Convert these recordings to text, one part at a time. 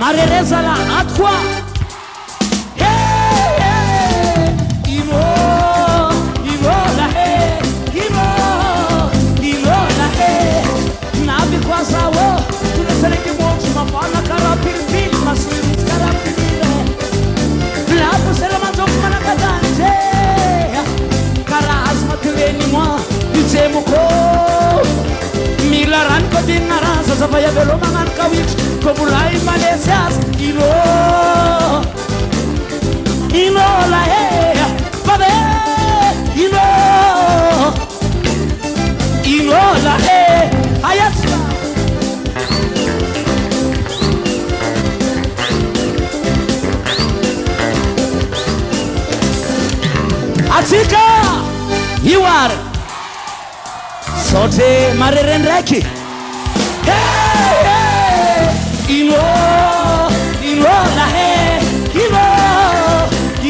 marereza la atwa imo la nabi kwa sawo tunaseleke mochi mafana kara pilipili masiri kara pilipili lapo sela manzofu manakadanje kara azma tuleni mwa itsemuko milaran ko dinaraza zabaya velo mangan kawich kobulai malesias ino la babe ino la ayatsa atika you are sote marerendaki ino la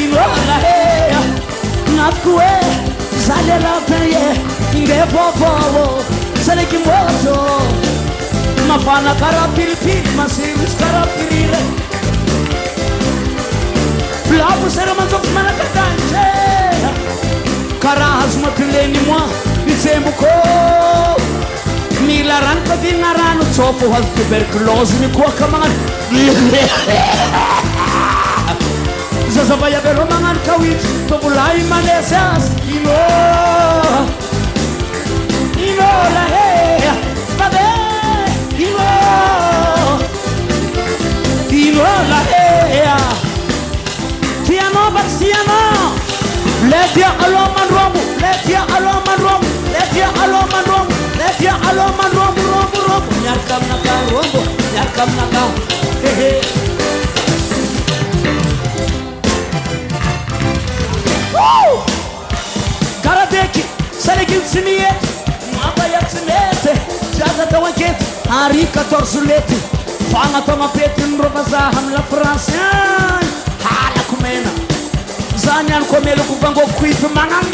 ino la nakue sale la peye ingepopo sale kimoto mafana kara pilipili masiris kara pilile Blabu sera manzof manakadanje kara hazma pileni mwa Nisembuko Milaran ko dinarano Chopo has tuberculosis ni kuwa kamangan Zazabaya belo mangan kawit Tobulay manesas Ino la babe Ino la Tiano Baxiano Let ya alone man rombo Let ya alone man rombo Let ya alone man rombo Let ya alone man rombo Rombo Nyakam naka rombo Nyakam naka Hehe Woo Karateki Salekin simiet Maba ya tsimete Jaza tawaket Hari 14 leti Fanga toma peti Mrobaza hamla Francian Hala kumena Zanyan komelo kubango kuipe mangan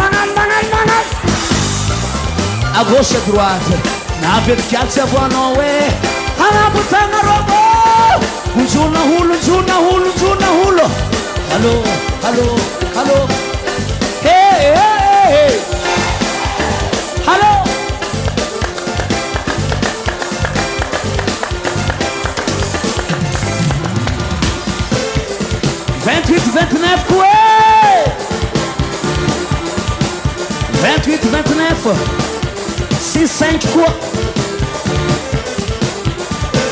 A gauche à droite Na vertiate voano we Hana butanga robo Unjuna hulu Hello Hey Hello 28-29 quoi 28-29 6-5 quoi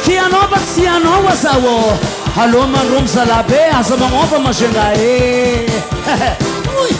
Tianova Sianova sawo Hallo man rum salabe Azama ngova mashenga Ui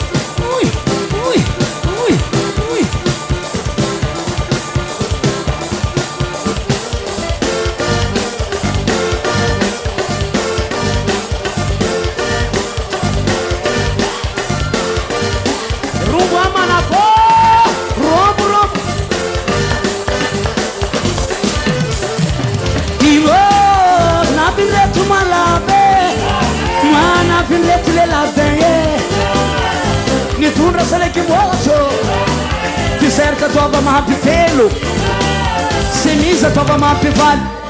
Nitundra sale que moto Que cerca tova mapi pelo Semisa tova mapi vale